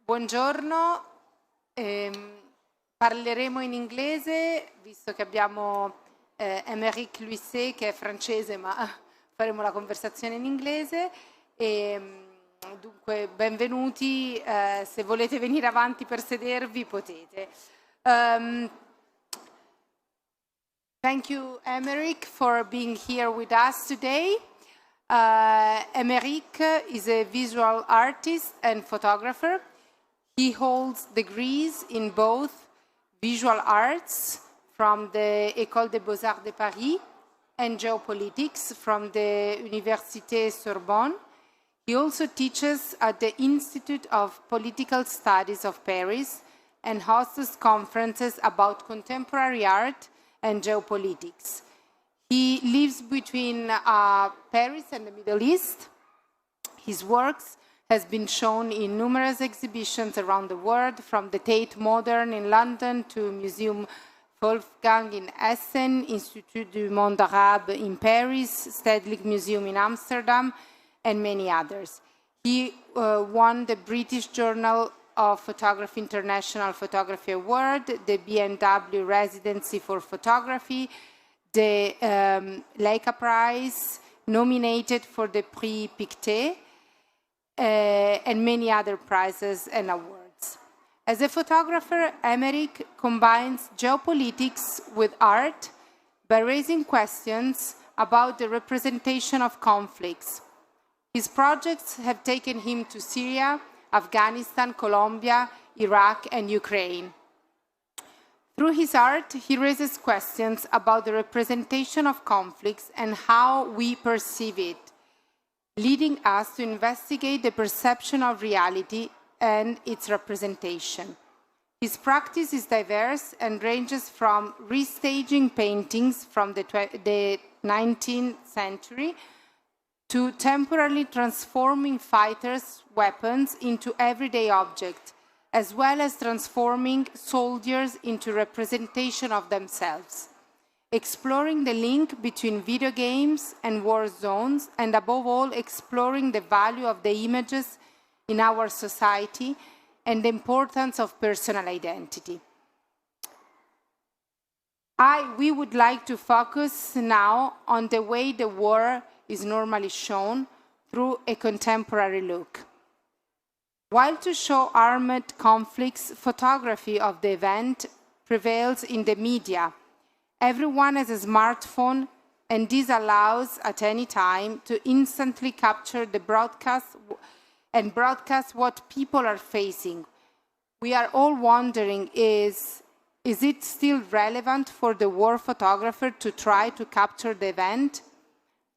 Buongiorno, parleremo in inglese, visto che abbiamo Emeric Lhuisset che è francese, ma faremo la conversazione in inglese. Dunque, benvenuti, se volete venire avanti per sedervi potete. Thank you, Emeric, for being here with us today. Emeric is a visual artist and photographer. He holds degrees in both visual arts from the École des Beaux-Arts de Paris and geopolitics from the Université Sorbonne. He also teaches at the Institute of Political Studies of Paris and hosts conferences about contemporary art and geopolitics. He lives between Paris and the Middle East. His works has been shown in numerous exhibitions around the world, from the Tate Modern in London to Museum Wolfgang in Essen, Institut du Monde Arabe in Paris, Stedelijk Museum in Amsterdam, and many others. He won the British Journal of Photography International Photography Award, the B&W Residency for Photography, the Leica Prize, nominated for the Prix Pictet, and many other prizes and awards. As a photographer, Emeric combines geopolitics with art by raising questions about the representation of conflicts. His projects have taken him to Syria, Afghanistan, Colombia, Iraq, and Ukraine. Through his art, he raises questions about the representation of conflicts and how we perceive it, leading us to investigate the perception of reality and its representation. His practice is diverse and ranges from restaging paintings from the 19th century to temporarily transforming fighters' weapons into everyday objects, as well as transforming soldiers into representation of themselves, exploring the link between video games and war zones, and above all, exploring the value of the images in our society and the importance of personal identity. We would like to focus now on the way the war is normally shown through a contemporary look. While to show armed conflicts, photography of the event prevails in the media. Everyone has a smartphone, and this allows at any time to instantly capture the broadcast what people are facing. We are all wondering, is it still relevant for the war photographer to try to capture the event?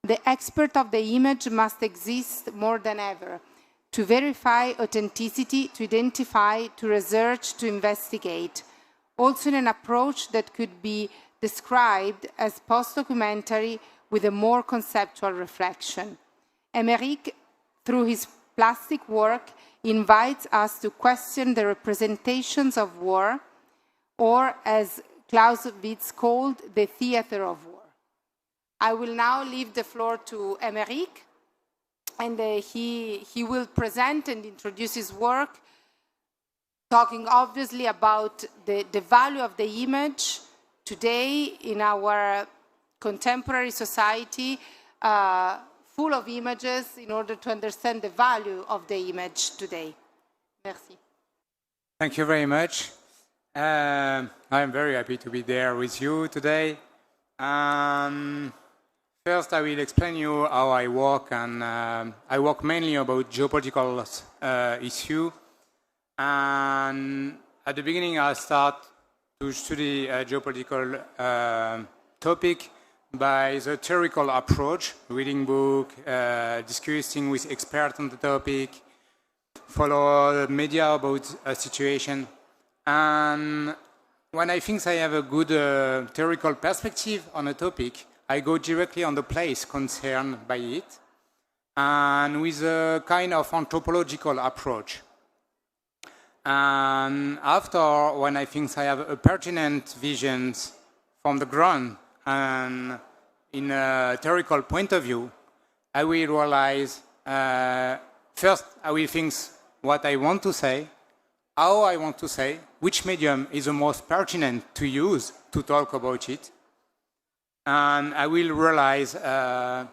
The expert of the image must exist more than ever to verify authenticity, to identify, to research, to investigate, also in an approach that could be described as post-documentary with a more conceptual reflection. Emeric, through his plastic work, invites us to question the representations of war, or as Tomas Opitz called, the theater of war. I will now leave the floor to Emeric, and he will present and introduce his work, talking obviously about the value of the image today in our contemporary society, full of images, in order to understand the value of the image today. Merci. Thank you very much. I am very happy to be there with you today. First, I will explain you how I work, and I work mainly about geopolitical issue. And at the beginning, I start to study a geopolitical topic by the theoretical approach, reading book, discussing with experts on the topic, follow the media about a situation. And when I think I have a good theoretical perspective on a topic, I go directly on the place concerned by it, and with a kind of anthropological approach. And after, when I think I have a pertinent visions from the ground and in a theoretical point of view, I will realize, first I will think what I want to say, how I want to say, which medium is the most pertinent to use to talk about it. And I will realize a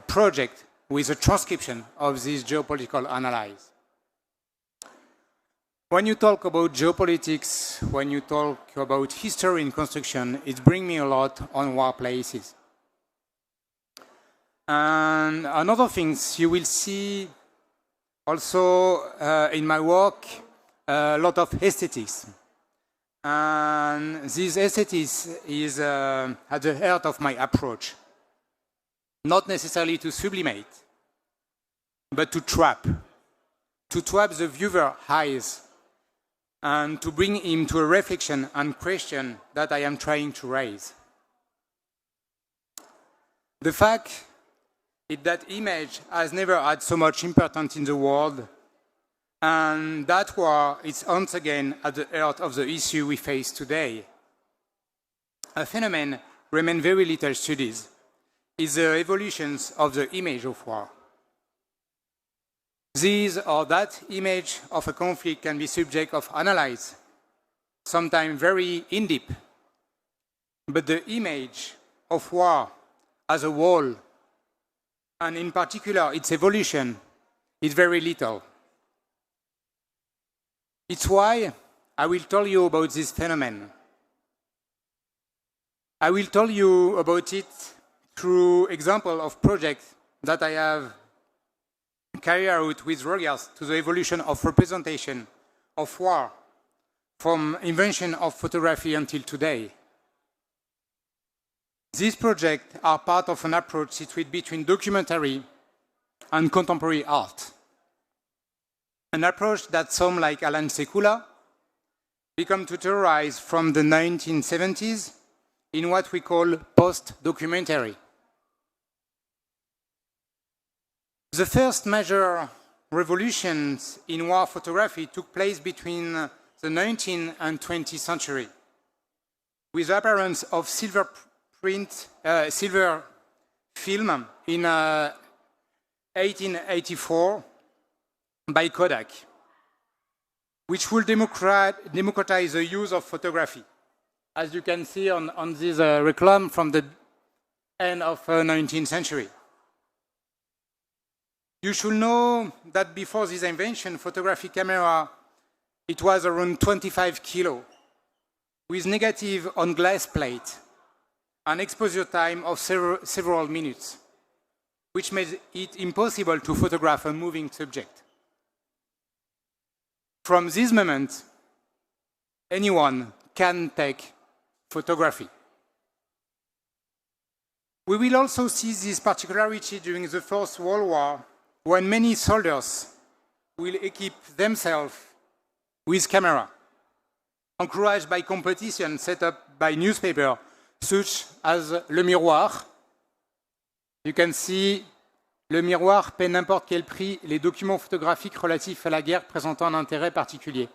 project with a transcription of this geopolitical analysis. When you talk about geopolitics, when you talk about history in construction, it brings me a lot on war places. And another things you will see also in my work, a lot of aesthetics. And this aesthetics is at the heart of my approach. Not necessarily to sublimate, but to trap the viewer eyes and to bring him to a reflection and question that I am trying to raise. The fact is that image has never had so much importance in the world, and that war is once again at the heart of the issue we face today. A phenomenon remains very little studied, is the evolutions of the image of war. This or that image of a conflict can be subject of analysis, sometimes very in-depth. But the image of war as a whole, and in particular its evolution, is very little. It's why I will tell you about this phenomenon. I will tell you about it through example of projects that I have carried out with regards to the evolution of representation of war from invention of photography until today. These projects are part of an approach situated between documentary and contemporary art. An approach that some like Alan Sekula become to terrorize from the 1970s in what we call post-documentary. The first major revolutions in war photography took place between the 19th and 20th century, with the appearance of silver film in 1884 by Kodak, which will democratize the use of photography, as you can see on this reclam from the end of the 19th century. You should know that before this invention, photography camera, it was around 25 kilo, with negative on glass plate, an exposure time of several minutes, which made it impossible to photograph a moving subject. From this moment, anyone can take photography. We will also see this particularity during the First World War, when many soldiers will equip themselves with camera, encouraged by competition set up by newspapers such as Le Miroir. You can see Le Miroir paie n'importe quel prix les documents photographiques relatifs à la guerre présentant un intérêt particulier.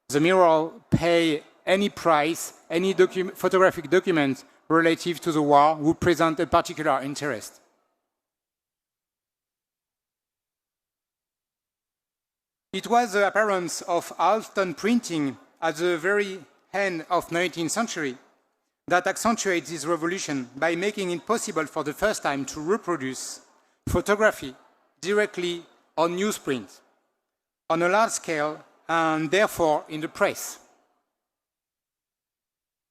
The Mirror pay any price, any photographic document relative to the war would present a particular interest. It was the appearance of half-ton printing at the very end of the 19th century that accentuated this revolution by making it possible for the first time to reproduce photography directly on newsprint, on a large scale, and therefore in the press.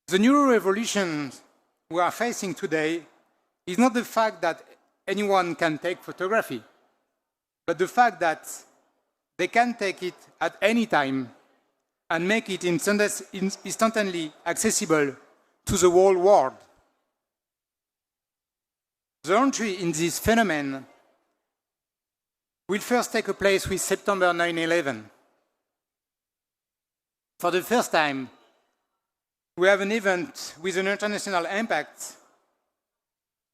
The new revolution we are facing today is not the fact that anyone can take photography, but the fact that they can take it at any time and make it instantly accessible to the whole world. The entry in this phenomenon will first take place with September 9/11. For the first time, we have an event with an international impact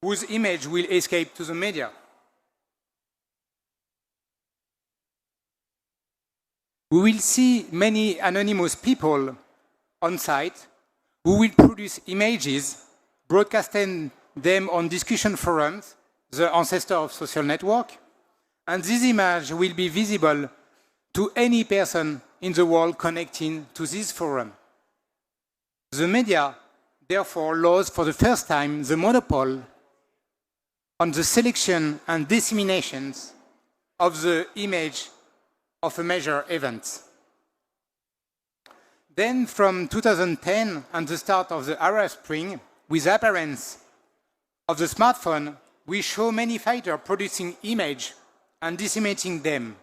whose image will escape to the media. We will see many anonymous people on site who will produce images, broadcasting them on discussion forums, the ancestor of social network, and this image will be visible to any person in the world connecting to this forum. The media, therefore, lost for the first time the monopoly on the selection and dissemination of the image of a major event. Then from 2010 and the start of the Arab Spring, with the appearance of the smartphone, we show many fighters producing images and disseminating them.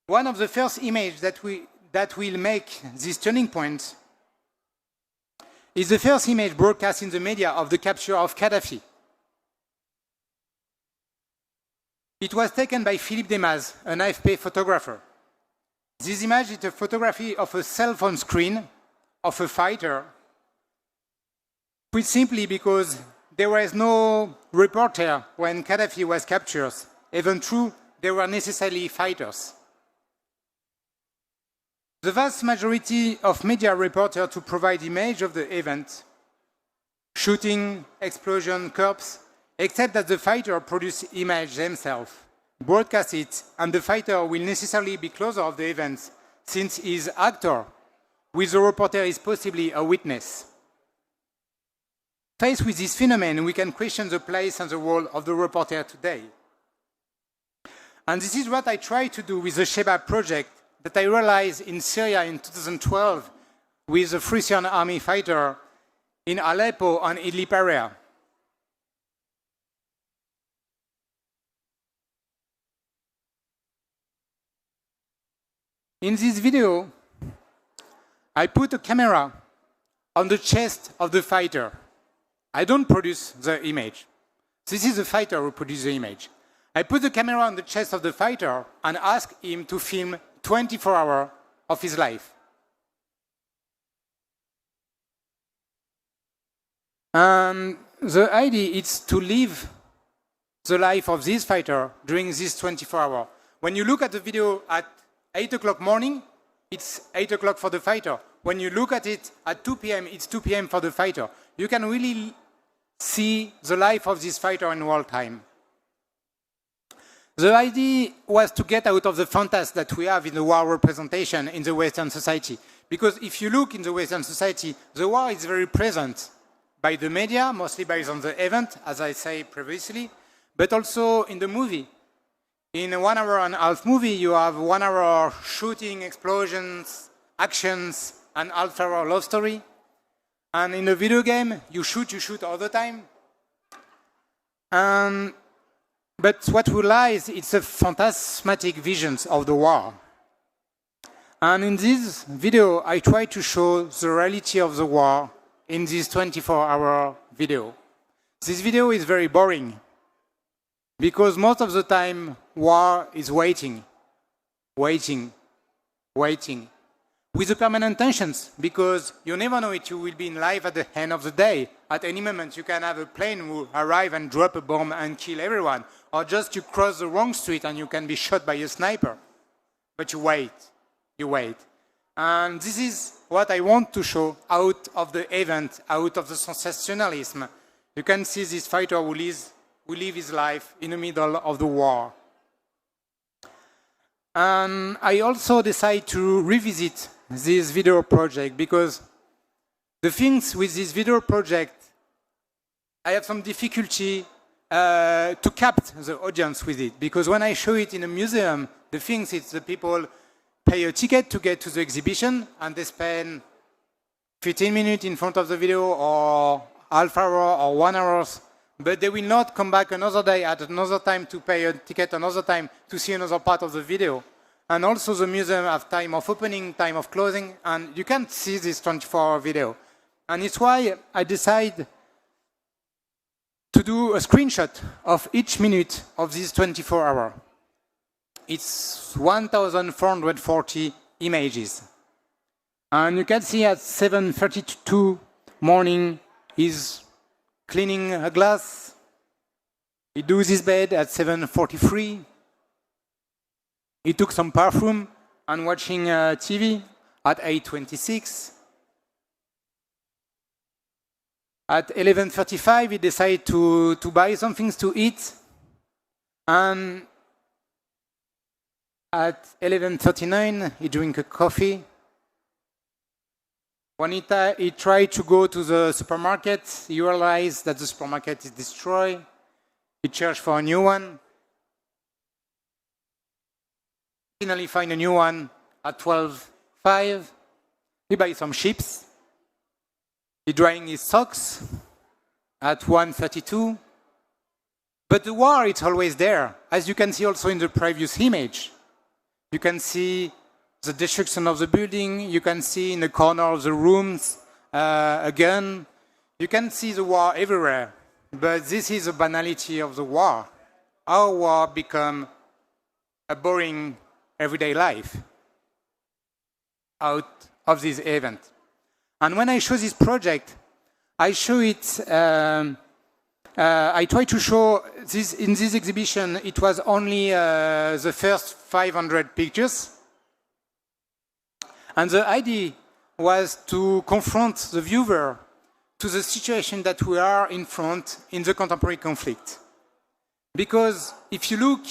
One of the first images that will make this turning point is the first image broadcast in the media of the capture of Gaddafi. It was taken by Philippe Desmaz, an AFP photographer. This image is a photography of a cell phone screen of a fighter, put simply because there was no reporter when Gaddafi was captured, even though there were necessarily fighters. The vast majority of media reporters to provide image of the event, shooting, explosion, corpse, except that the fighter produce image themselves, broadcast it, and the fighter will necessarily be closer of the events since he is actor, with the reporter is possibly a witness. Faced with this phenomenon, we can question the place and the role of the reporter today. And this is what I try to do with the Sheba project that I realized in Syria in 2012 with the Free Syrian Army fighter in Aleppo and Idlib area. In this video, I put a camera on the chest of the fighter. I don't produce the image. This is the fighter who produces the image. I put the camera on the chest of the fighter and ask him to film 24 hours of his life. And the idea is to live the life of this fighter during this 24 hours. When you look at the video at 8 o'clock morning, it's 8 o'clock for the fighter. When you look at it at 2 p.m., it's 2 p.m. for the fighter. You can really see the life of this fighter in real time. The idea was to get out of the fantasy that we have in the war representation in the Western society. Because if you look in the Western society, the war is very present by the media, mostly based on the event, as I said previously, but also in the movie. In a 1 hour and a half movie, you have 1 hour shooting, explosions, actions, and half hour love story. And in a video game, you shoot all the time. But what we lies, it's a phantasmatic visions of the war. And in this video, I try to show the reality of the war in this 24-hour video. This video is very boring, because most of the time, war is waiting, with the permanent tensions, because you never know if you will be in life at the end of the day. At any moment, you can have a plane who arrive and drop a bomb and kill everyone, or just you cross the wrong street and you can be shot by a sniper. But you wait. And this is what I want to show out of the event, out of the sensationalism. You can see this fighter who live his life in the middle of the war. And I also decided to revisit this video project because the things with this video project, I have some difficulty to capture the audience with it. Because when I show it in a museum, the things is the people pay a ticket to get to the exhibition and they spend 15 minutes in front of the video or half hour or 1 hour, but they will not come back another day at another time to pay a ticket another time to see another part of the video. And also the museum has time of opening, time of closing, and you can't see this 24-hour video. And it's why I decided to do a screenshot of each minute of this 24-hour. It's 1,440 images. And you can see at 7:32 morning, he's cleaning a glass. He does his bed at 7:43. He took some perfume and watching TV at 8:26. At 11:35, he decided to buy some things to eat. And At 11:39, he drank a coffee. When he tried to go to the supermarket, he realized that the supermarket is destroyed. He searched for a new one. Finally find a new one at 12:05. He buys some chips. He drying his socks at 1:32. But the war is always there, as you can see also in the previous image. You can see the destruction of the building. You can see in the corner of the rooms a gun. You can see the war everywhere. But this is the banality of the war. Our war become a boring everyday life out of this event. And when I show this project, I show it. I try to show this in this exhibition. It was only the first 500 pictures, and the idea was to confront the viewer to the situation that we are in front in the contemporary conflict. Because if you look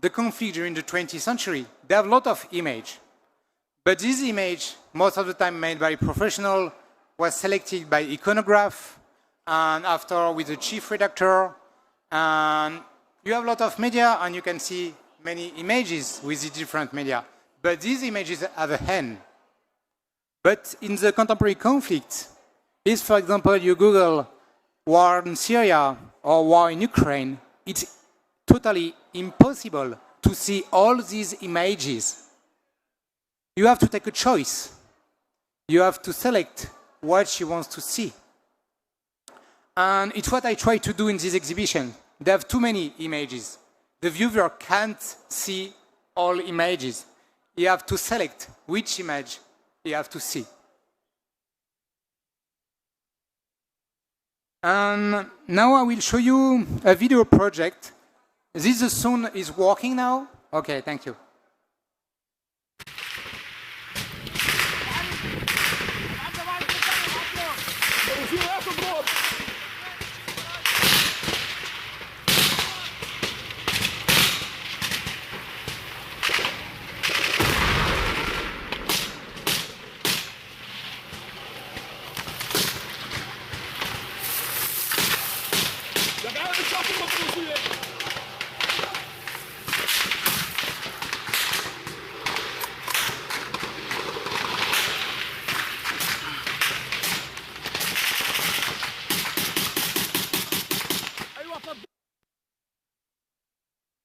the conflict during the 20th century, they have a lot of image, but this image, most of the time made by professional, was selected by iconograph. And after with the chief redactor, and you have a lot of media, and you can see many images with the different media. But these images have a hand. But in the contemporary conflict, if, for example, you Google war in Syria or war in Ukraine, it's totally impossible to see all these images. You have to take a choice. You have to select what you want to see. And it's what I try to do in this exhibition. They have too many images. The viewer can't see all images. You have to select which image you have to see. And now I will show you a video project. This sound is working now? Okay, thank you.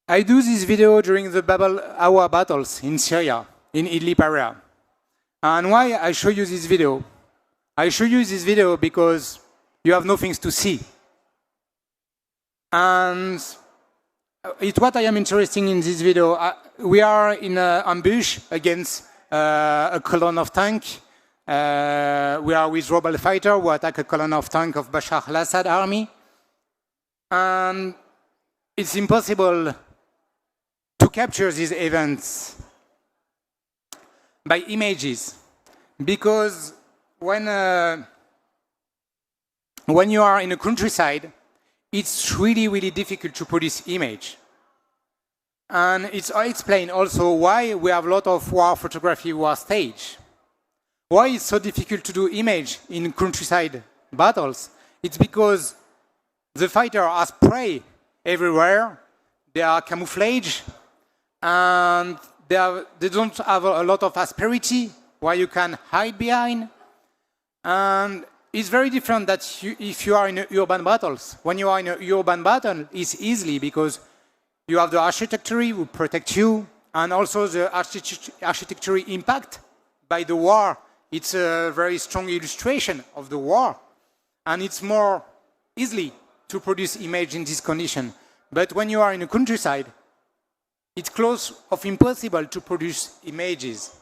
I do this video during the Babel Hour battles in Syria, in Idlib area. And why I show you this video? I show you this video because you have no things to see. And it's what I am interested in this video. We are in an ambush against a column of tanks. We are with rebel fighter who attack a column of tanks of Bashar al-Assad army. And it's impossible to capture these events by images, because when you are in a countryside, it's really, really difficult to produce image. And I explain also why we have a lot of war photography, war stage. Why it's so difficult to do image in countryside battles? It's because the fighter has prey everywhere, they are camouflage, and they don't have a lot of asperity where you can hide behind. And it's very different that if you are in urban battles. When you are in a urban battle, it's easily because you have the architecture who protect you, and also the architecture impact by the war. It's a very strong illustration of the war, and it's more easily to produce image in this condition. But when you are in a countryside, it's close of impossible to produce images.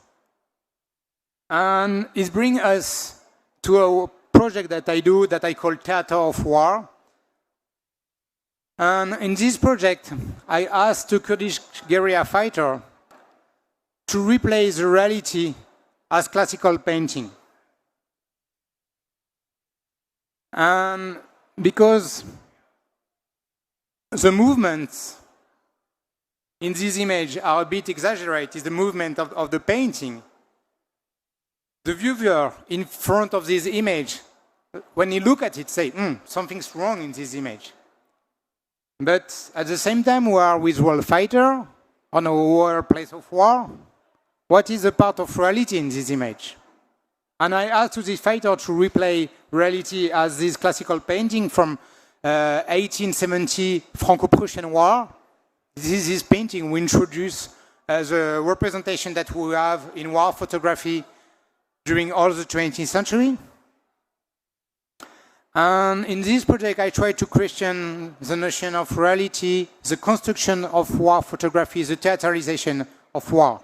And it brings us to a project that I do that I call Theater of War. And in this project, I asked the Kurdish guerrilla fighter to replace the reality as classical painting. And because the movements in this image are a bit exaggerated is the movement of the painting. The viewer in front of this image, when he look at it, say, something's wrong in this image. But at the same time, we are with world fighter on a war place of war. What is the part of reality in this image? And I asked to this fighter to replay reality as this classical painting from 1870 Franco-Prussian War. This painting we introduce as a representation that we have in war photography during all the 20th century. And in this project, I try to question the notion of reality, the construction of war photography, the theatralization of war.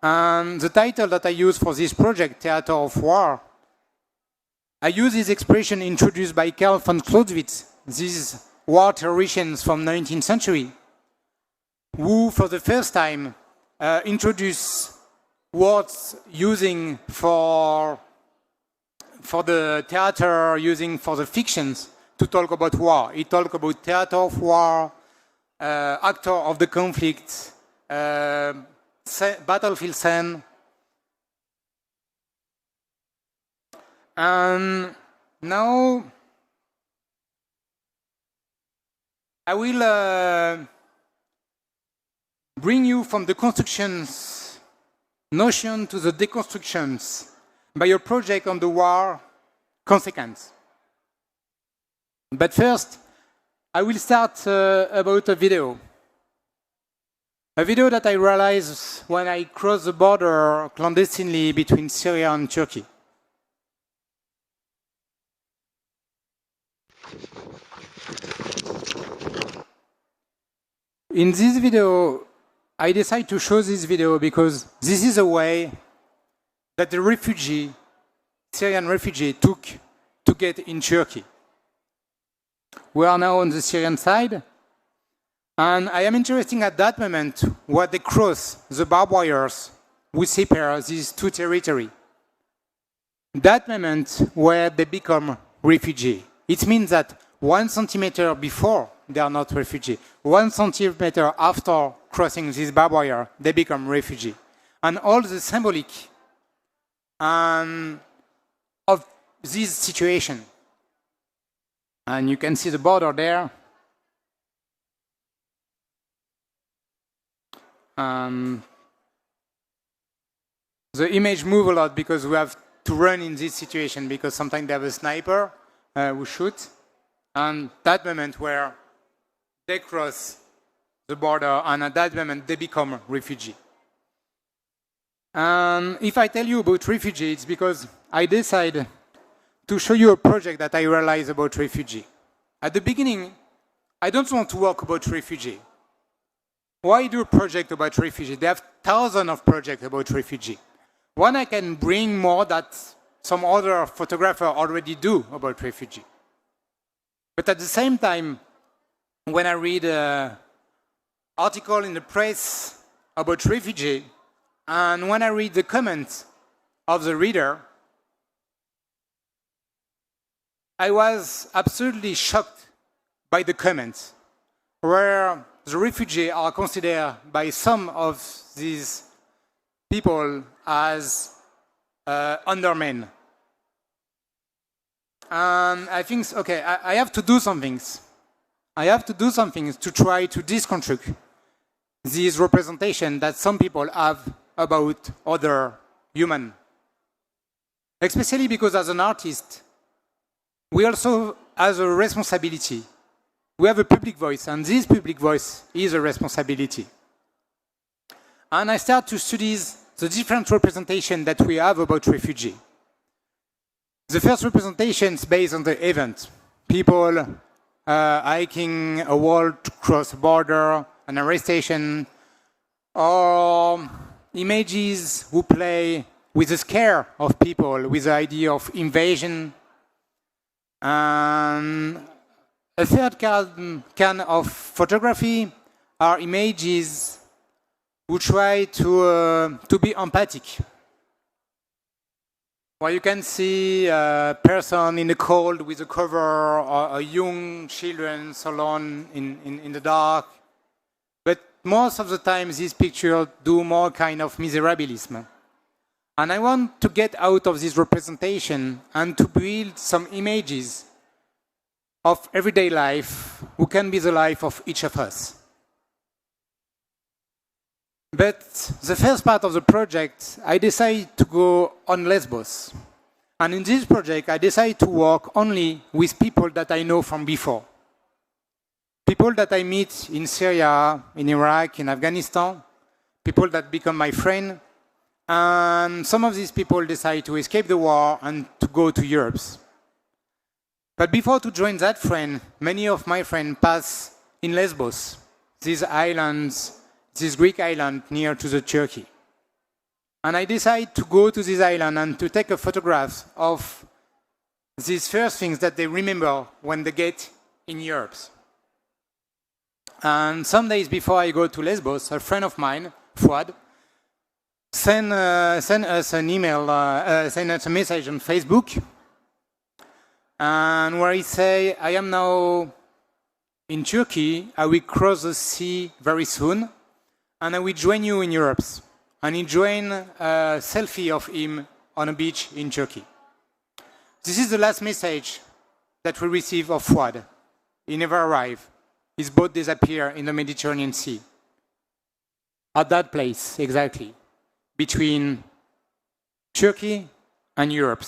And the title that I use for this project, Theater of War, I use this expression introduced by Karl von Clausewitz, these war theorians from 19th century, who for the first time introduced words using for the theater, using for the fictions to talk about war. He talked about theater of war, actor of the conflict, battlefield scene. And now I will bring you from the constructions notion to the deconstructions by a project on the war consequence. But first, I will start about a video. A video that I realized when I crossed the border clandestinely between Syria and Turkey. In this video, I decided to show this video because this is a way that the refugee, Syrian refugee, took to get in Turkey. We are now on the Syrian side, and I am interested at that moment where they cross the barbed wires which separe these two territories. That moment where they become refugee. It means that 1 centimeter before they are not refugee. 1 centimeter after crossing this barbed wire, they become refugee. And all the symbolic of this situation. And you can see the border there. The image moves a lot because we have to run in this situation because sometimes they have a sniper who shoots. And that moment where they cross the border, and at that moment they become refugee. And if I tell you about refugee, it's because I decided to show you a project that I realized about refugee. At the beginning, I don't want to work about refugee. Why do a project about refugee? They have thousands of projects about refugee. One I can bring more that some other photographer already do about refugee. But at the same time, when I read an article in the press about refugee, and when I read the comments of the reader, I was absolutely shocked by the comments, where the refugees are considered by some of these people as undermen. And I think, okay, I have to do some things. I have to do some things to try to deconstruct this representation that some people have about other humans. Especially because as an artist, we also have a responsibility. We have a public voice, and this public voice is a responsibility. And I start to study the different representations that we have about refugees. The first representation is based on the event. People hiking a wall to cross a border, an arrestation, or images who play with the scare of people, with the idea of invasion. A third kind of photography are images who try to be empathic. where you can see a person in the cold with a cover, or a young children alone in the dark. But most of the time, these pictures do more kind of miserabilism. And I want to get out of this representation and to build some images of everyday life, who can be the life of each of us. But the first part of the project, I decided to go on Lesbos. And in this project, I decided to work only with people that I know from before. People that I meet in Syria, in Iraq, in Afghanistan, people that become my friend. And some of these people decide to escape the war and to go to Europe. But before to join that friend, many of my friends pass in Lesbos, these islands, this Greek island near to the Turkey. And I decided to go to this island and to take a photograph of these first things that they remember when they get in Europe. And some days before I go to Lesbos, a friend of mine, Fouad, sent us an email, sent us a message on Facebook, and where he say, I am now in Turkey, I will cross the sea very soon, and I will join you in Europe. And he joined a selfie of him on a beach in Turkey. This is the last message that we receive of Fouad. He never arrived. His boat disappeared in the Mediterranean Sea. At that place, exactly, between Turkey and Europe.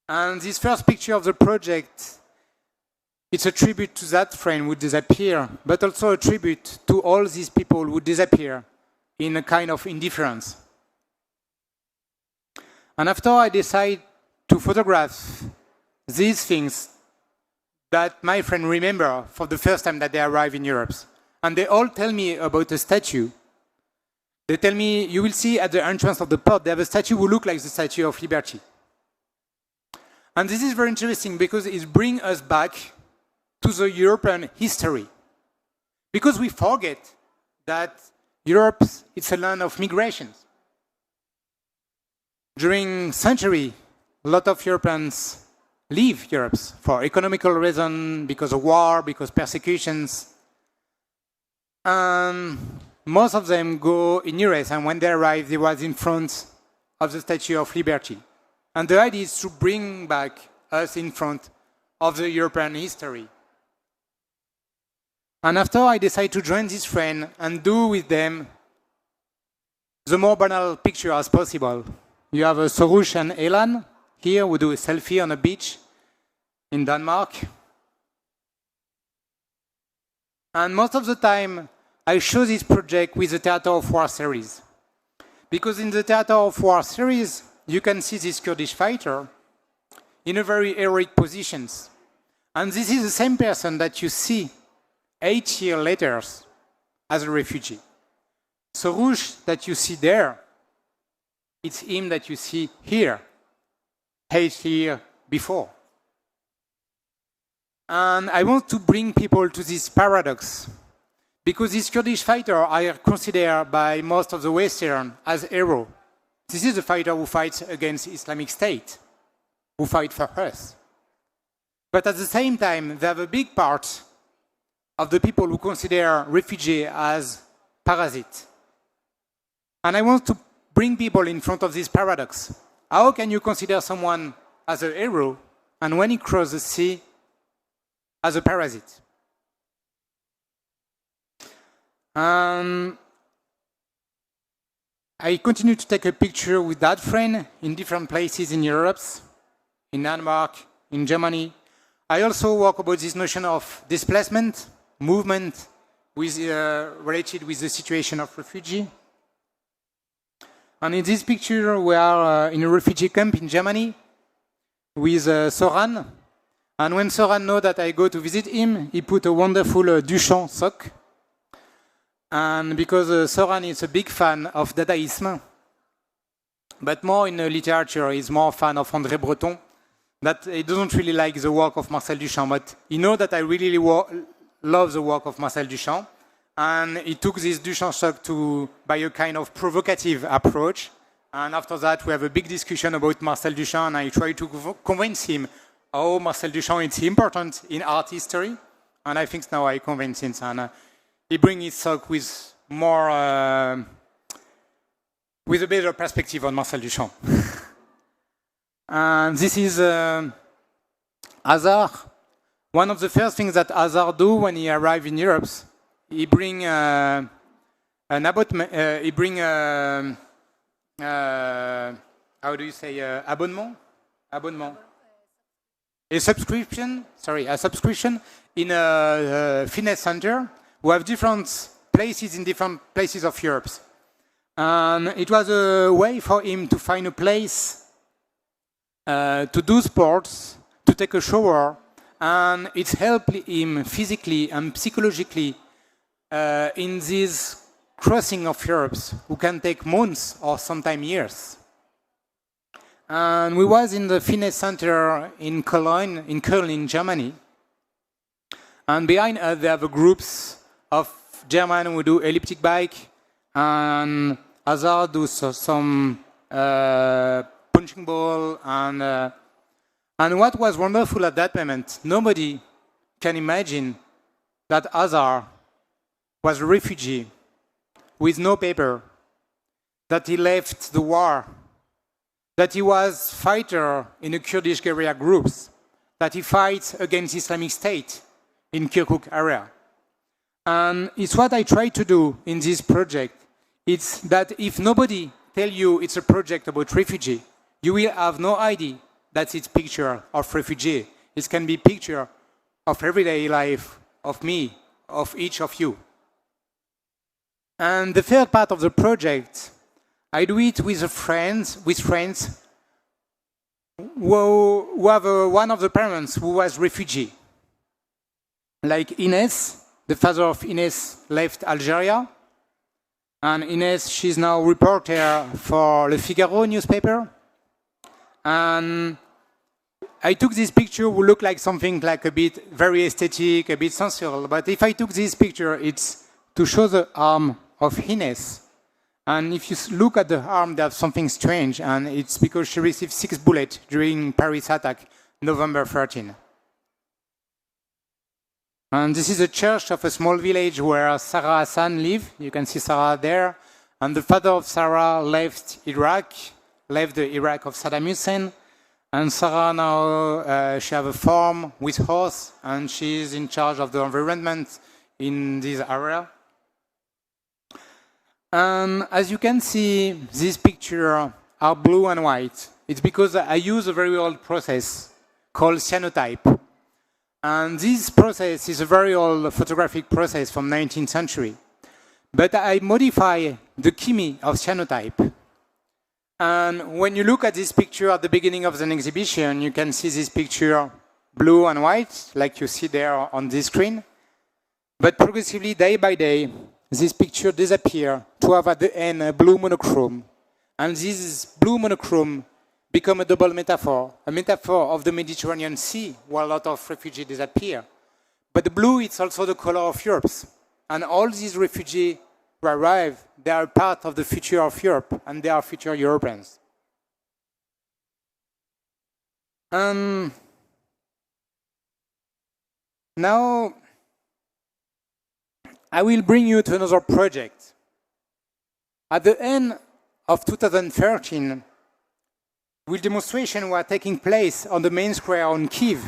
And this first picture of the project, it's a tribute to that friend who disappeared, but also a tribute to all these people who disappear in a kind of indifference. And after I decided to photograph these things that my friend remember for the first time that they arrive in Europe, and they all tell me about a statue. They tell me, you will see at the entrance of the port, they have a statue who looks like the Statue of Liberty. And this is very interesting because it brings us back to the European history. Because we forget that Europe is a land of migrations. During centuries, a lot of Europeans leave Europe for economical reasons, because of war, because of persecutions. And most of them go in Europe, and when they arrive, they was in front of the Statue of Liberty. And the idea is to bring back us in front of the European history. And after I decided to join this friend and do with them the more banal picture as possible. You have a Soroush and Elan here who do a selfie on a beach in Denmark. And most of the time, I show this project with the Theater of War series. Because in the Theater of War series, you can see this Kurdish fighter in a very heroic positions. And this is the same person that you see 8 years later as a refugee. Soroush that you see there, it's him that you see here, 8 years before. And I want to bring people to this paradox, because these Kurdish fighters are considered by most of the Western as heroes. This is a fighter who fights against Islamic State, who fight for us. But at the same time, they have a big part of the people who consider refugees as parasites. And I want to bring people in front of this paradox. How can you consider someone as a hero, and when he crosses the sea, as a parasite? I continue to take a picture with that friend in different places in Europe, in Denmark, in Germany. I also work about this notion of displacement, movement, related with the situation of refugee. And in this picture, we are in a refugee camp in Germany with Soran. And when Soran knows that I go to visit him, he put a wonderful Duchamp sock. And because Soran is a big fan of Dadaism, but more in literature, he's more a fan of André Breton, that he doesn't really like the work of Marcel Duchamp, but he knows that I really love the work of Marcel Duchamp. And he took this Duchamp sock by a kind of provocative approach, And after that, we have a big discussion about Marcel Duchamp, and I try to convince him how Marcel Duchamp is important in art history. And I think now I convince him, and he brings his talk with more, with a better perspective on Marcel Duchamp. And this is Hazard. One of the first things that Hazard do when he arrived in Europe, he bring an abonnement. He bring how do you say abonnement? Abonnement. A subscription. Sorry, a subscription in a fitness center. We have different places in different places of Europe, and it was a way for him to find a place to do sports, to take a shower, and it helped him physically and psychologically in this crossing of Europe, who can take months or sometimes years. And we was in the fitness center in Cologne, in Germany. And behind us, there have groups of German who do elliptic bike, and others do some punching ball. And what was wonderful at that moment, nobody can imagine that Hazard was a refugee with no paper, that he left the war, that he was fighter in the Kurdish guerrilla groups, that he fights against Islamic State in Kirkuk area. And it's what I try to do in this project. It's that if nobody tell you it's a project about refugee, you will have no idea that it's picture of refugee. It can be picture of everyday life of me, of each of you. And the third part of the project, I do it with friends who have one of the parents who was refugee. Like Ines, the father of Ines left Algeria. And Ines, she's now reporter for Le Figaro newspaper. And I took this picture who looked like something like a bit very aesthetic, a bit sensual. But if I took this picture, it's to show the arm of Ines. And if you look at the arm, there's something strange, and it's because she received 6 bullets during Paris attack, November 13. And this is a church of a small village where Sarah Hassan lived. You can see Sarah there. And the father of Sarah left the Iraq of Saddam Hussein. And Sarah now, she has a farm with horse, and she's in charge of the environment in this area. And as you can see, these pictures are blue and white. It's because I use a very old process called cyanotype. And this process is a very old photographic process from 19th century. But I modify the chemistry of cyanotype. And when you look at this picture at the beginning of an exhibition, you can see this picture blue and white, like you see there on this screen. But progressively, day by day, this picture disappears to have at the end a blue monochrome. And this blue monochrome becomes a double metaphor, a metaphor of the Mediterranean Sea, where a lot of refugees disappear. But the blue is also the color of Europe. And all these refugees who arrive, they are part of the future of Europe, and they are future Europeans. Now, I will bring you to another project. At the end of 2013, with demonstrations were taking place on the main square on Kiev,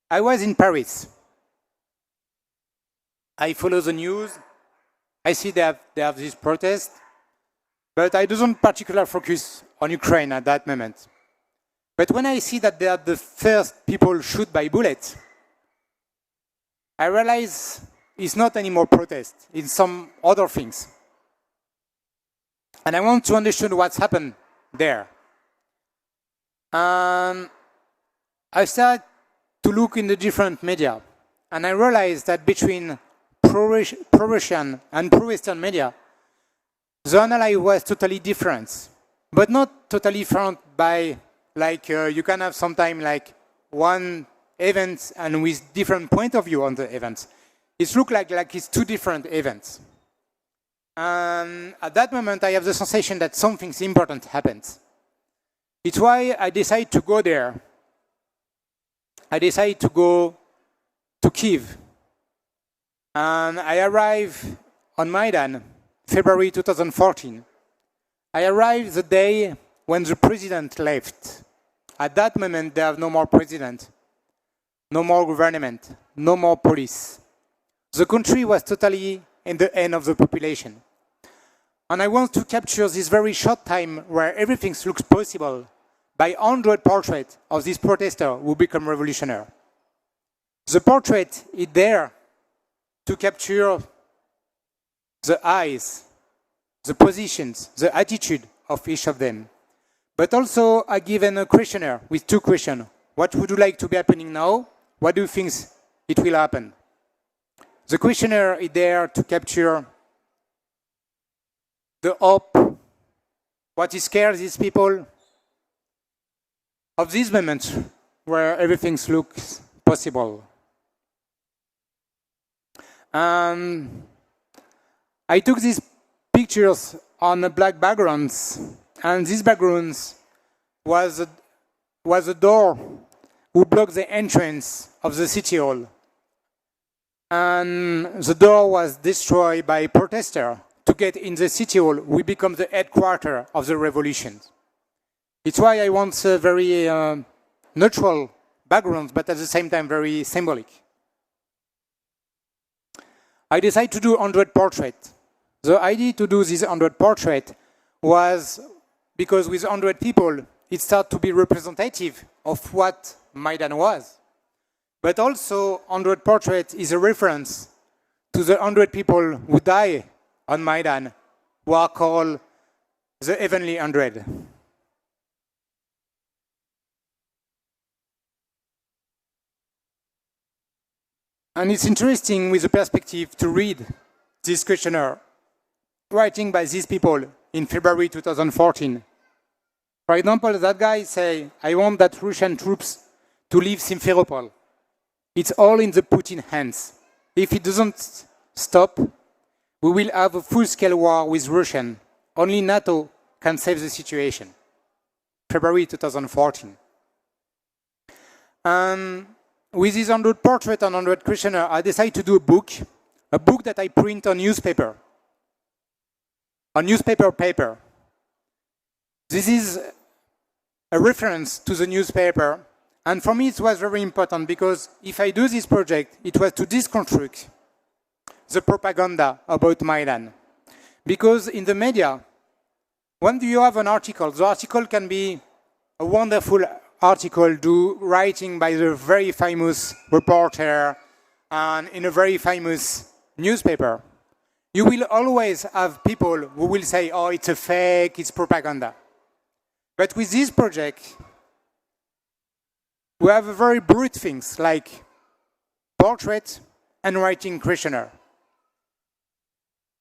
I was in Paris. I follow the news. I see they have this protest, but I don't particularly focus on Ukraine at that moment. But when I see that they are the first people shot by bullets, I realize it's not anymore protest, it's some other things. And I want to understand what's happened there. And I started to look in the different media, and I realized that between pro-Russian and pro-Western media, the analysis was totally different. But not totally different by, like, you can have sometimes like one event and with different point of view on the event. It looks like it's two different events. And at that moment, I have the sensation that something important happens. It's why I decided to go there. I decided to go to Kiev. And I arrived on Maidan, February 2014. I arrived the day when the president left. At that moment, there was no more president, no more government, no more police. The country was totally in the hand of the population. And I want to capture this very short time where everything looks possible by 100 portraits of this protester who become revolutionary. The portrait is there to capture the eyes, the positions, the attitude of each of them. But also I given a questionnaire with 2 questions. What would you like to be happening now? What do you think it will happen? The questionnaire is there to capture the hope, what scares these people of these moments where everything looks possible. I took these pictures on black backgrounds, and these backgrounds was a door who blocked the entrance of the city hall. And the door was destroyed by protesters. To get in the city hall, we become the headquarters of the revolution. It's why I want a very neutral background, but at the same time very symbolic. I decided to do 100 portraits. The idea to do this 100 portrait was because with 100 people, it started to be representative of what Maidan was. But also, 100 portrait is a reference to the 100 people who died on Maidan, who are called the Heavenly 100. And it's interesting with the perspective to read this questionnaire, writing by these people in February 2014. For example, that guy say, I want that Russian troops to leave Simferopol. It's all in the Putin hands. If it doesn't stop, we will have a full-scale war with Russia. Only NATO can save the situation. February 2014. With this 100 portrait and 100 questionnaire, I decided to do a book that I print on newspaper paper. This is a reference to the newspaper, and for me it was very important because if I do this project, it was to deconstruct the propaganda about Maidan. Because in the media, when you have an article, the article can be a wonderful article writing by the very famous reporter and in a very famous newspaper. You will always have people who will say, oh, it's a fake, it's propaganda. But with this project, we have very brute things like portrait and writing questionnaire.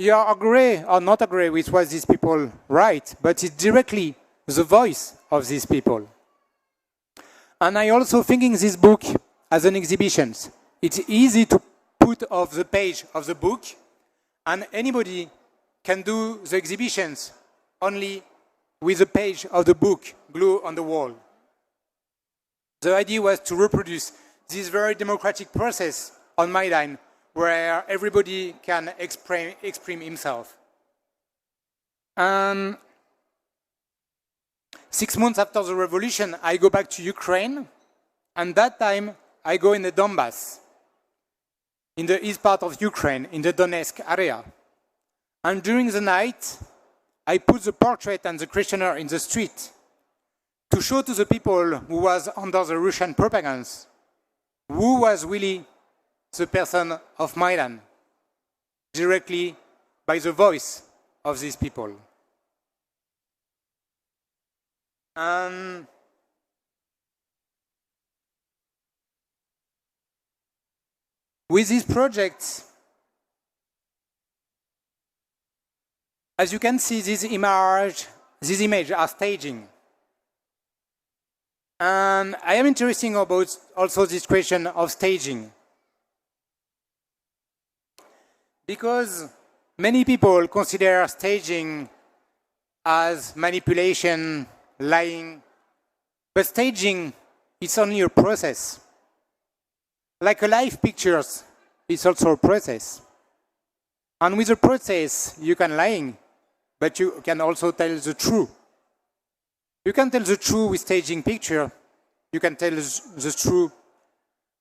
You agree or not agree with what these people write, but it's directly the voice of these people. And I also thinking this book as an exhibition. It's easy to put off the page of the book, and anybody can do the exhibitions only with the page of the book glued on the wall. The idea was to reproduce this very democratic process on Maidan, where everybody can express himself. 6 months after the revolution, I go back to Ukraine, and that time I go in the Donbass, in the east part of Ukraine, in the Donetsk area. And during the night, I put the portrait and the questionnaire in the street to show to the people who was under the Russian propaganda who was really the person of Maidan, directly by the voice of these people. With these projects, as you can see, these images are staging. And I am interested about also this question of staging. Because many people consider staging as manipulation, lying, but staging is only a process. Like a live picture, it's also a process. And with a process, you can lie, but you can also tell the truth. You can tell the truth with staging picture. You can tell the truth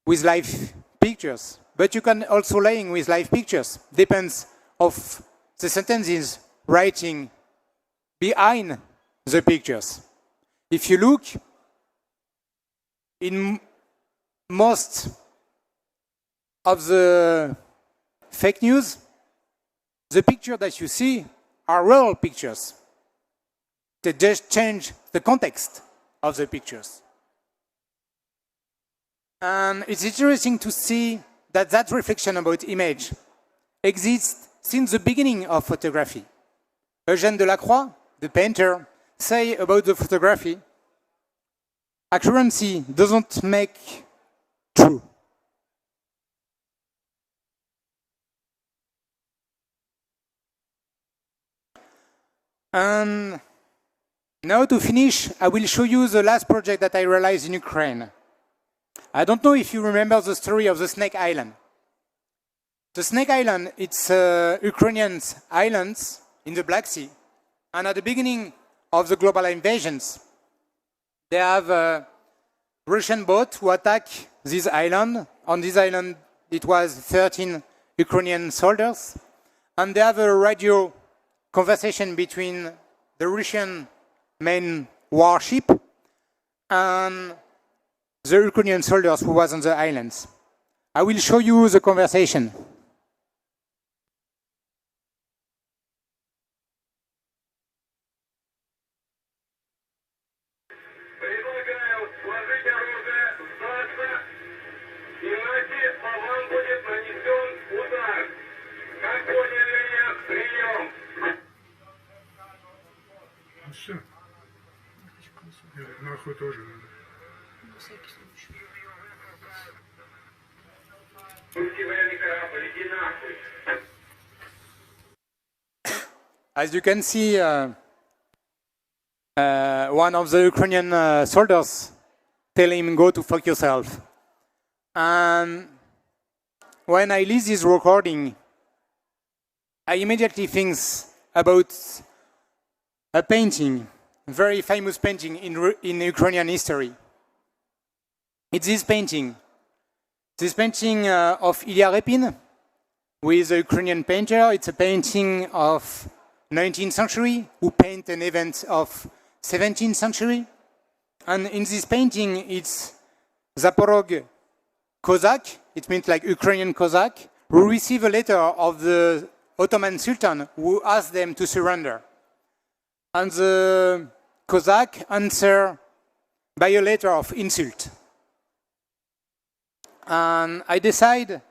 with live pictures. But you can also lie with live pictures. Depends of the sentences writing behind the pictures. If you look in most of the fake news, the pictures that you see are real pictures. They just change the context of the pictures. And it's interesting to see that that reflection about image exists since the beginning of photography. Eugène Delacroix, the painter, say about the photography, accuracy doesn't make true. And now to finish, I will show you the last project that I realized in Ukraine. I don't know if you remember the story of the Snake Island. The Snake Island, it's Ukrainian islands in the Black Sea. And at the beginning of the global invasions, they have a Russian boat who attack this island. On this island, it was 13 Ukrainian soldiers. And they have a radio conversation between the Russian main warship and the Ukrainian soldiers who was on the islands. I will show you the conversation. Все. Нахуй тоже надо. На всякий случай. As you can see, one of the Ukrainian soldiers tell him, go to fuck yourself. And when I listen this recording, I immediately think about a painting, a very famous painting in Ukrainian history. It's this painting of Ilya Repin with a Ukrainian painter. It's a painting of 19th century who paint an event of 17th century. And in this painting, it's Zaporog Cossack, it means like Ukrainian Cossack, who receive a letter of the Ottoman Sultan who asked them to surrender. And the Cossack answer by a letter of insult. And I decide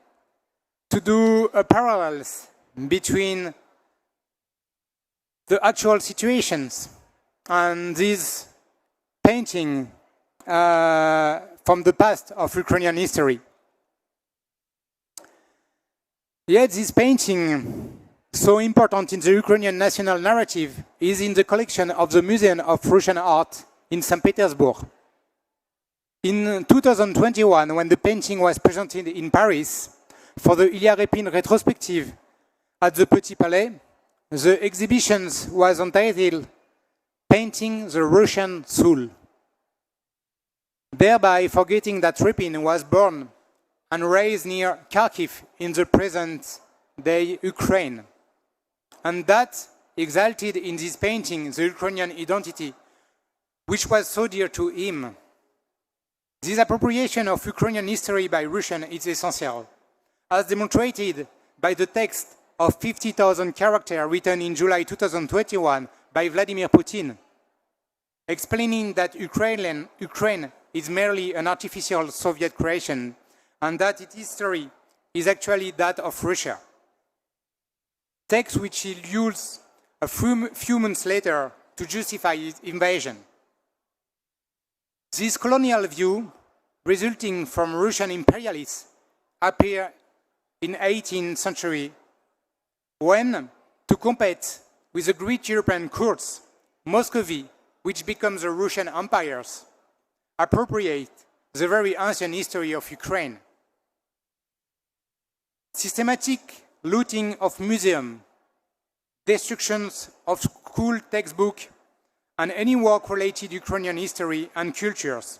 to do a parallels between the actual situations and this painting from the past of Ukrainian history. Yet this painting, so important in the Ukrainian national narrative, is in the collection of the Museum of Russian Art in St. Petersburg. In 2021, when the painting was presented in Paris for the Ilya Repin retrospective at the Petit Palais, the exhibition was entitled Painting the Russian Soul, thereby forgetting that Repin was born and raised near Kharkiv in the present-day Ukraine, and that exalted in this painting the Ukrainian identity, which was so dear to him. This appropriation of Ukrainian history by Russians is essential, as demonstrated by the text of 50,000 characters written in July 2021 by Vladimir Putin, explaining that Ukraine is merely an artificial Soviet creation and that its history is actually that of Russia. Text which he used a few months later to justify its invasion. This colonial view, resulting from Russian imperialists, appeared in the 18th century when, to compete with the great European courts, Muscovy, which becomes the Russian empires, appropriate the very ancient history of Ukraine. Systematic looting of museums, destructions of school textbook and any work related to Ukrainian history and cultures,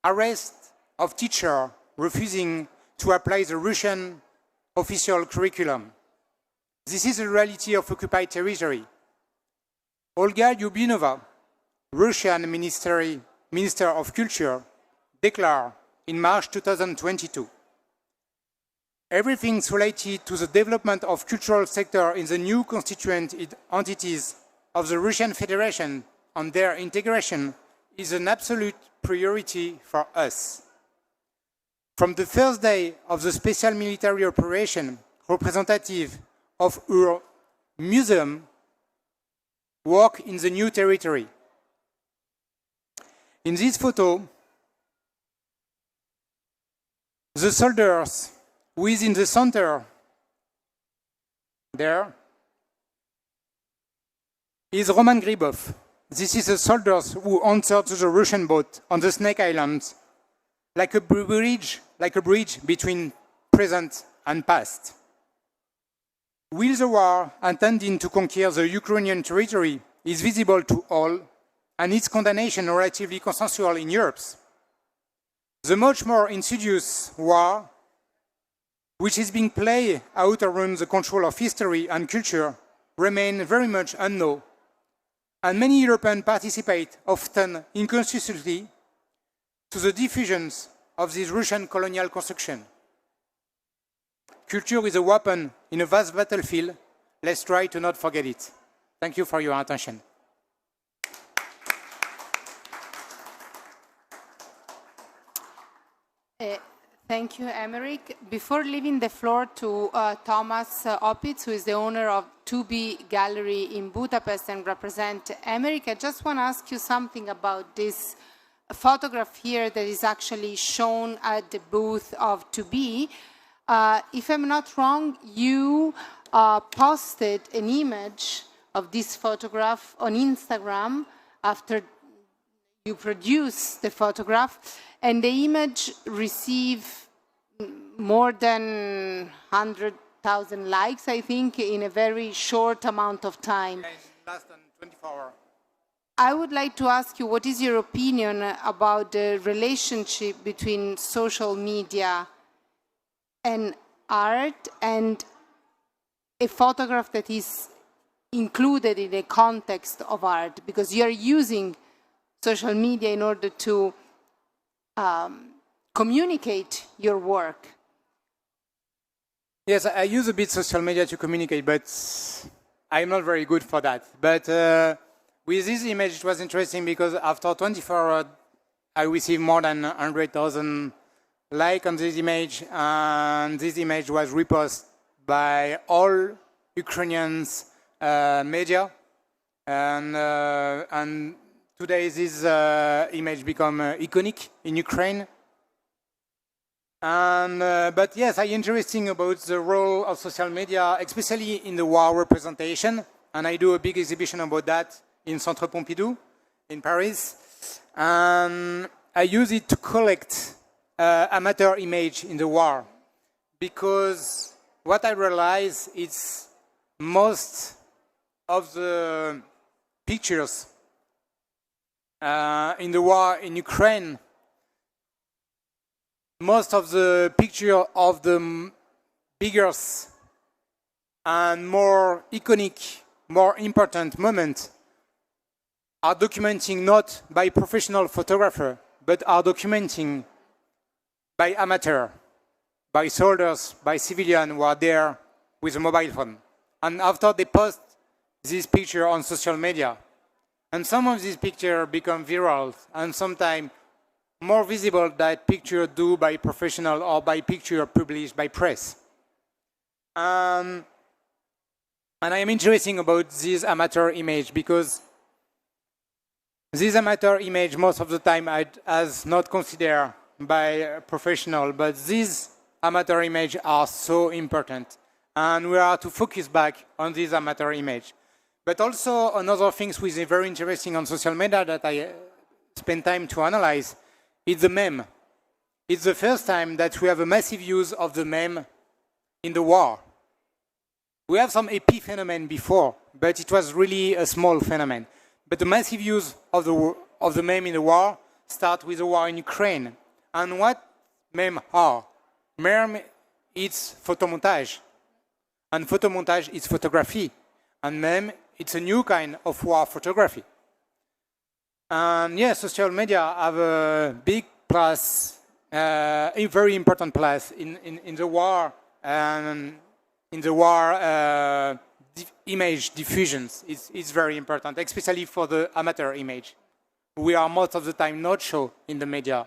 arrest of teachers refusing to apply the Russian official curriculum. This is the reality of occupied territory. Olga Lyubinova, Russian Minister of Culture, declared in March 2022, everything related to the development of cultural sector in the new constituent entities of the Russian Federation and their integration is an absolute priority for us. From the first day of the special military operation, representative of our museum work in the new territory. In this photo, the soldiers who is in the center there is Roman Gribov. This is the soldiers who answered to the Russian boat on the Snake Islands like a bridge between present and past. While the war intending to conquer the Ukrainian territory is visible to all, and its condemnation relatively consensual in Europe, the much more insidious war, which is being played out around the control of history and culture, remain very much unknown, and many Europeans participate, often inconsistently, to the diffusions of this Russian colonial construction. Culture is a weapon in a vast battlefield. Let's try to not forget it. Thank you for your attention. Thank you, Emeric. Before leaving the floor to Tomas Opitz, who is the owner of 2B Gallery in Budapest and represent Emeric, I just want to ask you something about this photograph here that is actually shown at the booth of 2B. If I'm not wrong, you posted an image of this photograph on Instagram after you produced the photograph, and the image received more than 100,000 likes, I think, in a very short amount of time. Less than 24 hours. I would like to ask you, what is your opinion about the relationship between social media and art, and a photograph that is included in a context of art? Because you are using social media in order to communicate your work. Yes, I use a bit social media to communicate, but I'm not very good for that. But with this image, it was interesting because after 24 hours, I received more than 100,000 likes on this image, and this image was reposted by all Ukrainians media, and today this image become iconic in Ukraine. And, but yes, I'm interested about the role of social media, especially in the war representation, and I do a big exhibition about that in Centre Pompidou in Paris. And I use it to collect amateur image in the war, because what I realize is most of the pictures in the war in Ukraine, most of the picture of the biggest and more iconic, more important moments are documenting not by professional photographer, but are documenting by amateur, by soldiers, by civilians who are there with a mobile phone. And after they post this picture on social media, and some of these pictures become viral, and sometimes more visible than picture do by professional or by picture published by press. And I am interested about this amateur image because this amateur image most of the time is not considered by a professional, but these amateur images are so important. And we are to focus back on this amateur image. But also another thing which is very interesting on social media that I spend time to analyze is the meme. It's the first time that we have a massive use of the meme in the war. We have some epiphenomenon before, but it was really a small phenomenon. But the massive use of the meme in the war starts with the war in Ukraine. And what meme are? Meme is photomontage. And photomontage is photography. And meme, it's a new kind of war photography. And yes, social media have a big place, a very important place in the war, image diffusions. It's very important, especially for the amateur image. We are most of the time not shown in the media,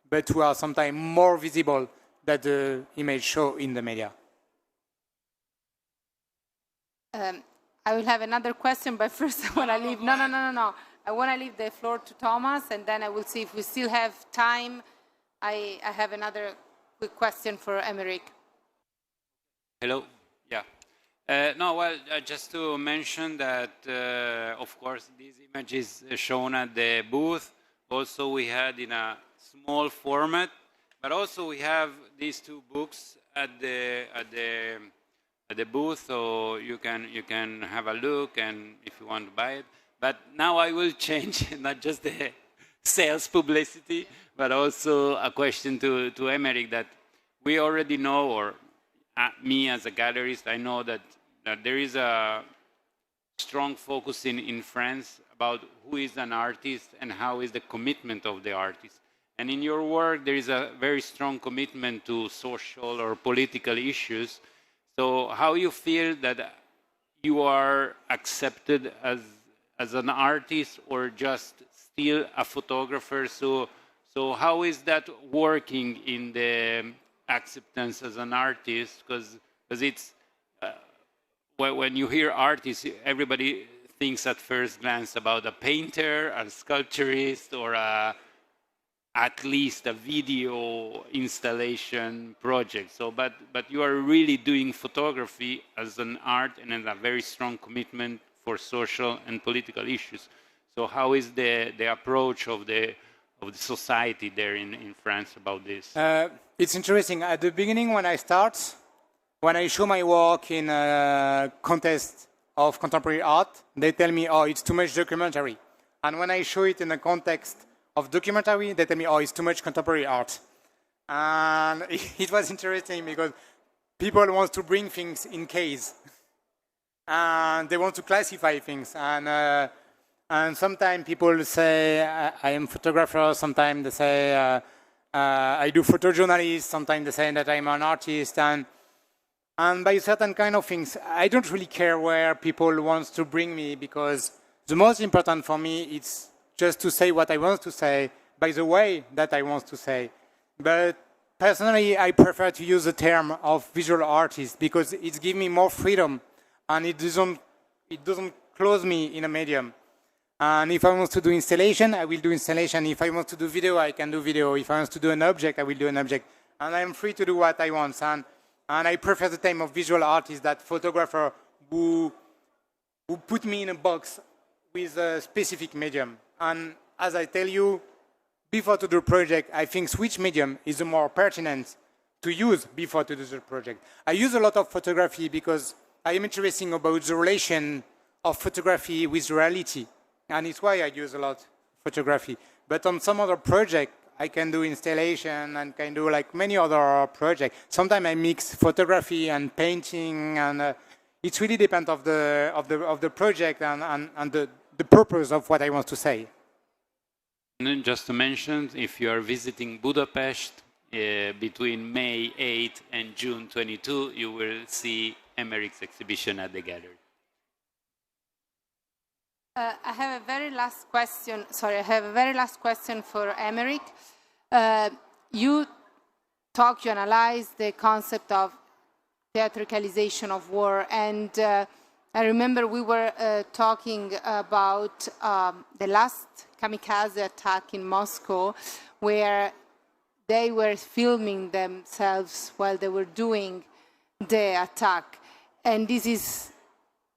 but we are sometimes more visible than the image show in the media. I will have another question, but first I want to leave. No. I want to leave the floor to Thomas, and then I will see if we still have time. I have another quick question for Emeric. Hello. Yeah. Just to mention that, of course, this image is shown at the booth. Also, we had in a small format, but also we have these two books at the booth, so you can have a look, and if you want to buy it. But now I will change not just the sales publicity, but also a question to Emeric that we already know, or me as a gallerist, I know that there is a strong focus in France about who is an artist and how is the commitment of the artist. And in your work, there is a very strong commitment to social or political issues. So how you feel that you are accepted as an artist or just still a photographer? So how is that working in the acceptance as an artist? Because it's when you hear artist, everybody thinks at first glance about a painter, a sculpturist, or at least a video installation project. So, but you are really doing photography as an art and in a very strong commitment for social and political issues. So, how is the approach of the society there in France about this? It's interesting. At the beginning, when I show my work in a contest of contemporary art, they tell me, oh, it's too much documentary. And when I show it in a context of documentary, they tell me, oh, it's too much contemporary art. And it was interesting because people want to bring things in case. And they want to classify things. And sometimes people say, I am a photographer. Sometimes they say, I do photojournalism. Sometimes they say that I'm an artist. And by certain kind of things, I don't really care where people want to bring me, because the most important for me is just to say what I want to say by the way that I want to say. But personally, I prefer to use the term of visual artist because it gives me more freedom and it doesn't close me in a medium. And if I want to do installation, I will do installation. If I want to do video, I can do video. If I want to do an object, I will do an object. And I'm free to do what I want. And I prefer the term of visual artist, that photographer who put me in a box with a specific medium. And as I tell you, before to do a project, I think which medium is the more pertinent to use before to do the project. I use a lot of photography because I am interested about the relation of photography with reality. And it's why I use a lot of photography. But on some other project, I can do installation and can do like many other projects. Sometimes I mix photography and painting, and it really depends of the project and the purpose of what I want to say. And then just to mention, if you are visiting Budapest between May 8 and June 22, you will see Emeric's exhibition at the gallery. I have a very last question. Sorry, I have a very last question for Emeric. You analyze the concept of theatricalization of war, and I remember we were talking about the last kamikaze attack in Moscow, where they were filming themselves while they were doing the attack. and this is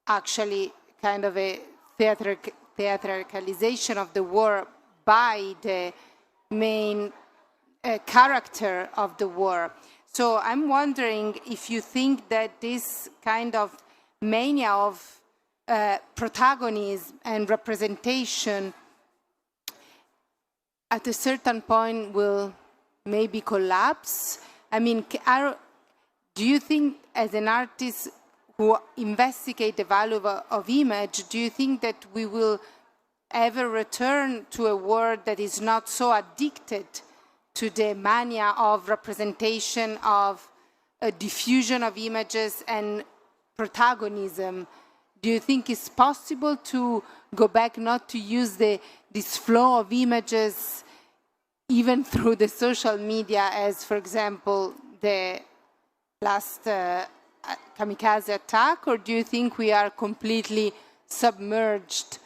actually kind of a theatricalization of the war by the main character of the war. So I'm wondering if you think that this kind of mania of protagonism and representation at a certain point will maybe collapse. I mean, do you think as an artist who investigate the value of image, do you think that we will ever return to a world that is not so addicted to the mania of representation, of a diffusion of images and protagonism? Do you think it's possible to go back, not to use this flow of images even through the social media, as, for example, the last kamikaze attack, or do you think we are completely submerged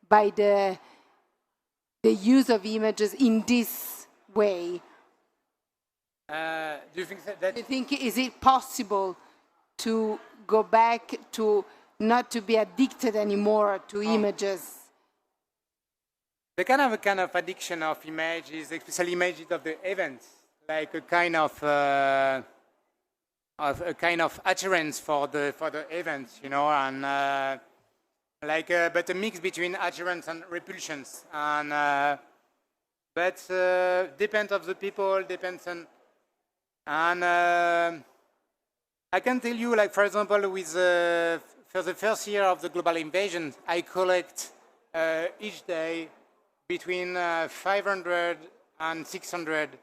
by the use of images in this way? Do you think that? Do you think, is it possible to go back to not to be addicted anymore to images? The kind of addiction of images, especially images of the events, like a kind of adherence for the events, you know, and but a mix between adherence and repulsions, and but depends of the people, depends on, and I can tell you, like for example, with for the first year of the global invasion, I collect each day between 500 and 600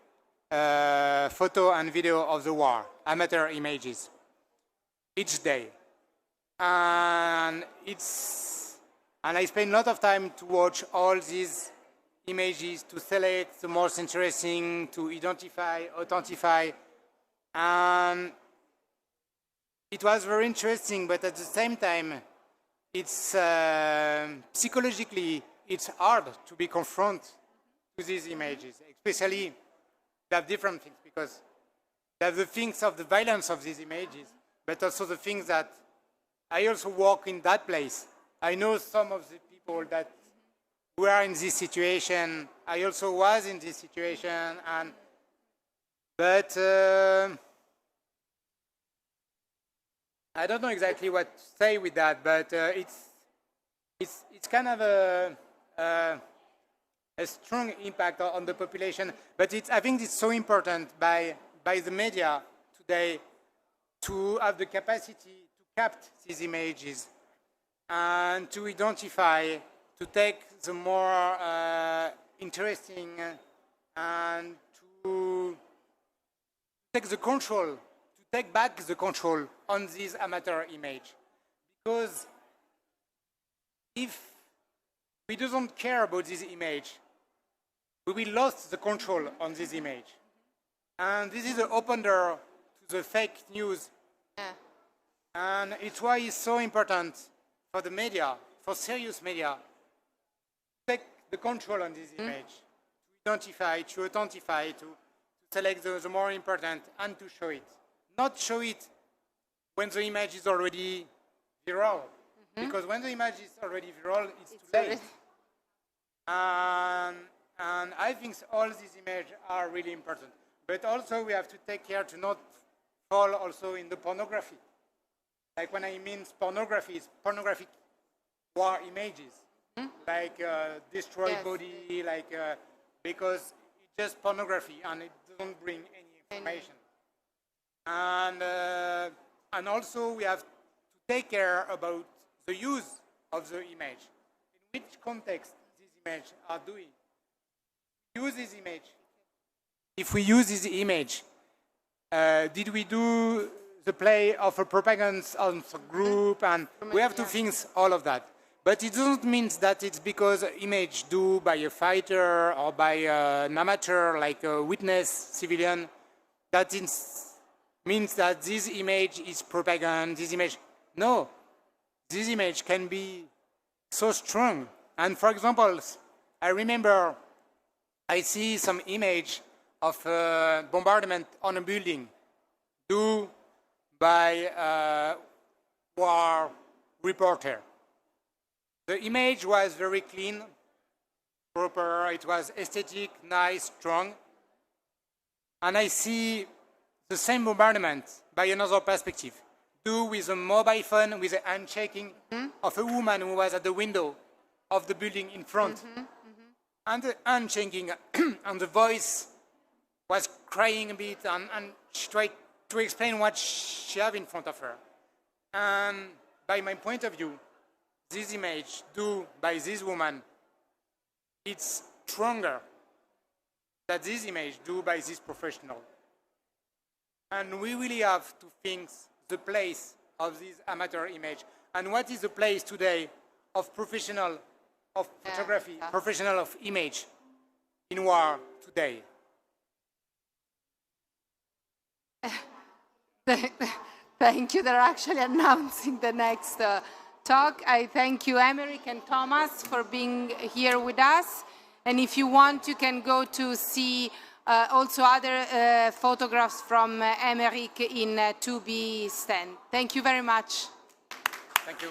photo and video of the war, amateur images, each day. And I spend a lot of time to watch all these images, to select the most interesting, to identify, authentify. And it was very interesting, but at the same time, it's psychologically, it's hard to be confronted to these images, especially they have different things, because they have the things of the violence of these images, but also the things that I also walk in that place. I know some of the people that were in this situation. I also was in this situation, but I don't know exactly what to say with that, but it's kind of a strong impact on the population. But I think it's so important by the media today to have the capacity to capture these images and to identify, to take the more interesting and to take the control, to take back the control on this amateur image. Because if we don't care about this image, we will lose the control on this image. And this is an open door to the fake news. Yeah. And it's why it's so important for the media, for serious media, to take the control on this image, to identify, to authentify, to select the more important and to show it. Not show it when the image is already viral. Because when the image is already viral, it's too late. And I think all these images are really important. But also we have to take care to not fall also in the pornography. Like when I mean pornography, it's pornographic war images. Like destroyed body, like because it's just pornography and it doesn't bring any information. And also we have to take care about the use of the image. In which context these images are doing. Use this image. If we use this image, did we do the play of a propaganda on the group? And we have to think all of that. But it doesn't mean that it's because image do by a fighter or by an amateur, like a witness, civilian, that it means that this image is propaganda, this image. No, this image can be so strong. And for example, I remember I see some image of bombardment on a building due by reporter. The image was very clean, proper, it was aesthetic, nice, strong. And I see the same bombardment by another perspective, do with a mobile phone with a handshaking of a woman who was at the window of the building in front. And the handshaking and the voice was crying a bit, and she tried to explain what she had in front of her. And by my point of view, this image do by this woman, it's stronger than this image do by this professional. And we really have to think the place of this amateur image. And what is the place today of professional of photography, professional of image in war today? Thank you. They're actually announcing the next talk. I thank you, Emeric and Tomas, for being here with us. And if you want, you can go to see also other photographs from Emeric in 2B stand. Thank you very much. Thank you.